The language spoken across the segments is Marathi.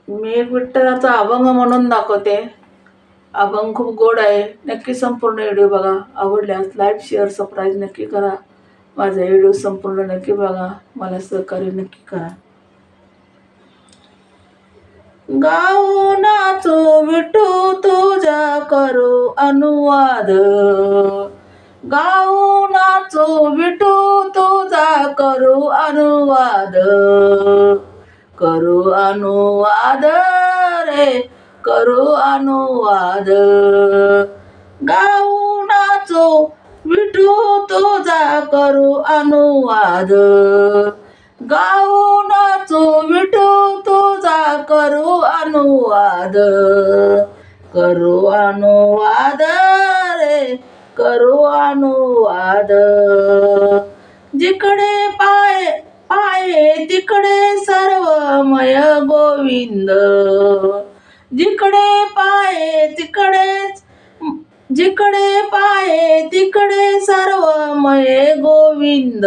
मी एक विठ्ठलाचा अभंग म्हणून दाखवते. अभंग खूप गोड आहे. नक्की संपूर्ण व्हिडिओ बघा. आवडल्यास लाईक, शेअर, सबस्क्राईब नक्की करा. माझा व्हिडिओ संपूर्ण नक्की बघा. मला सहकार्य नक्की करा. गाऊ नाचू विठू तुझा करू अनुवाद. गाऊ नाचू विठू तुझा करू अनुवाद. करू अनुवाद रे करू अनुवाद. गाऊ नाचू विठू तुझा करू अनुवाद. गाऊ नाचू विठू तुझा करू अनुवाद. करू अनुवाद रे करू अनुवाद. जिकडे पाय पाये तिकडे सर्वमय गोविंद. जिकडे पाये तिकडेच जिकडे पाये तिकडे सर्वमय गोविंद.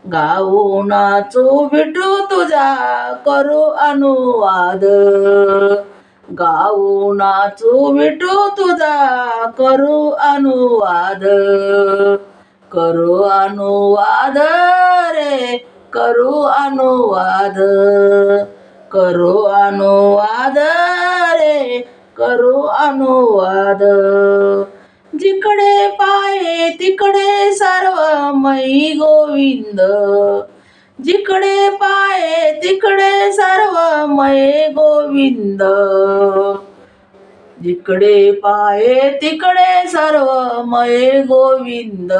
गाऊ नाचू विठू तुझा करू अनुवाद. गाऊ नाचू विठू तुझा करू अनुवाद. करू अनुवाद रे करू अनुवाद. करू अनुवाद रे करू अनुवाद. जिकडे पाये तिकडे सर्वमयी गोविंद. जिकडे पाये तिकडे सर्वमय गोविंद. जिकडे पाये तिकडे सर्वमय गोविंद.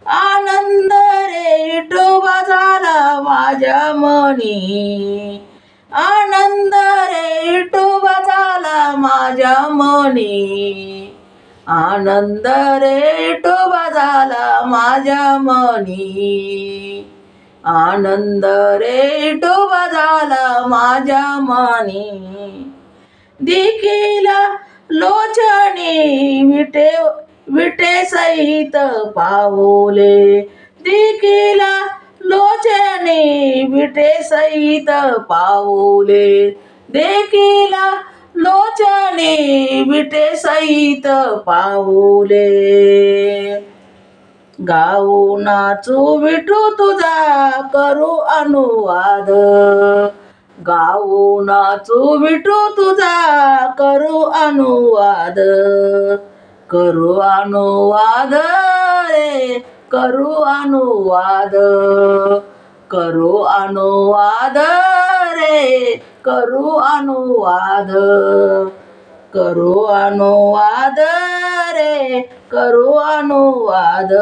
आनंद रे विठोबा झाला माझ्या मनी. आनंद रे विठोबा झाला माझ्या मनी. आनंद रे विठोबा झाला माझ्या मनी. आनंद रे विठोबा झाला माझ्या मनी. देखील लोचनी विटे सहित पावले. देखील लोचनी विटे सहित पावले. देखील लोचनी विटे सहित पावले. गाऊ नाचू विठू तुझा करू अनुवाद. गाऊ नाचू विठू तुझा करू अनुवाद. करू अनुवाद रे करू अनुवाद. करू अनुवाद रे करू अनुवाद. करू अनुवाद रे करू अनुवाद.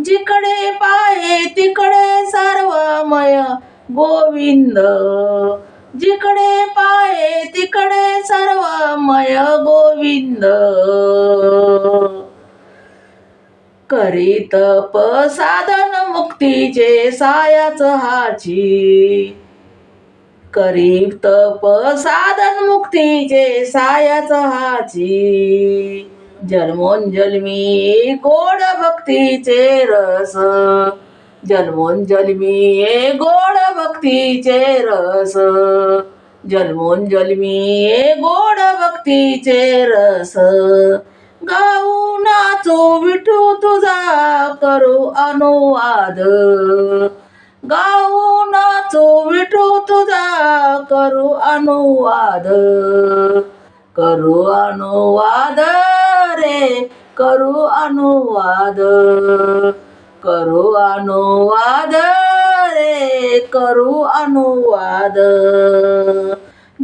जिकडे पाये तिकडे सर्वमय गोविंद. जिकडे पाये तिकडे सर्वमय गोविंद. करीत साधन मुक्तीचे सायाच हाची. करीत साधन मुक्तीचे सायाच हाची. जन्मोनजन्मी गोड भक्तीचे रस. जन्मोनजन्मी गोड भक्तीचे रस. जन्मोनजन्मी गोड भक्तीचे रस. गाऊ नाचू विठू तुझा करू अनुवाद. गाऊ नाचू विठू तुझा करू अनुवाद. करू अनुवाद रे करू अनुवाद. करू अनुवाद रे करू अनुवाद.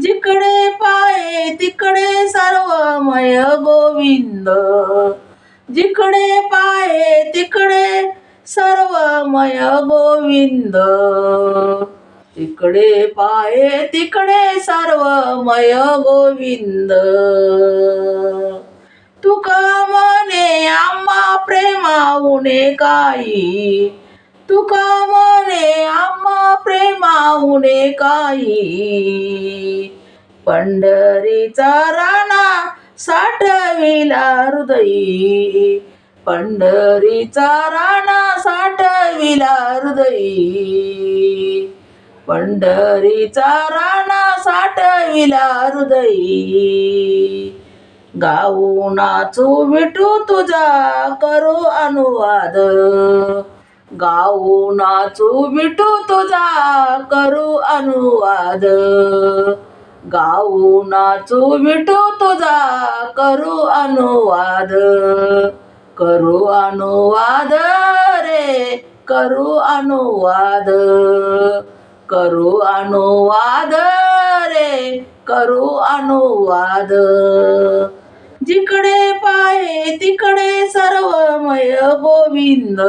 जिकडे पाये तिकडे सर्वमय गोविंद. जिकडे पाये तिकडे सर्वमय गोविंद. इकडे पाये तिकडे सर्वमय गोविंद. तुका म्हणे आम्हा प्रेमाहुने काही. तुका म्हणे आम्हा प्रेमाहुने काही. पंढरीचा राणा साठविला हृदयी. पंढरीचा राणा साठविला हृदयी. पंढरीचा राणा साठविला हृदयी, गाऊ नाचू विठू तुझा करू अनुवाद, गाऊ नाचू विठू तुझा करू अनुवाद, गाऊ नाचू विठू तुझा करू अनुवाद, करू अनुवाद रे करू अनुवाद, करू अनुवाद रे करू अनुवाद. जिकडे पाहे तिकडे सर्वमय गोविंद,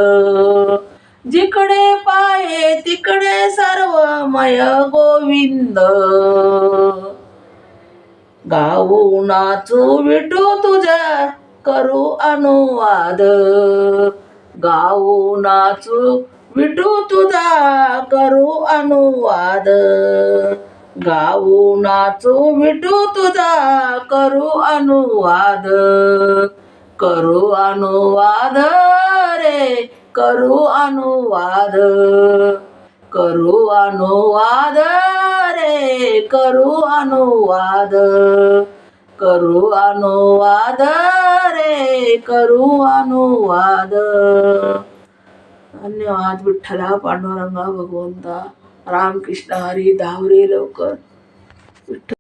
जिकडे पाहे तिकडे सर्वमय गोविंद, गाऊ नाचू विठू तुझा करू अनुवाद, गाऊ नाचू विठू तुझा करू अनुवाद, गाऊ नाचू विठू तुझा करू अनुवाद, करू अनुवाद रे करू अनुवाद, करू अनुवाद रे करू अनुवाद, करू अनुवाद रे करू अनुवाद. धन्यवाद. विठ्ठला पांडुरंगा भगवंता रामकृष्ण हरी धावरे लवकर. विठ्ठल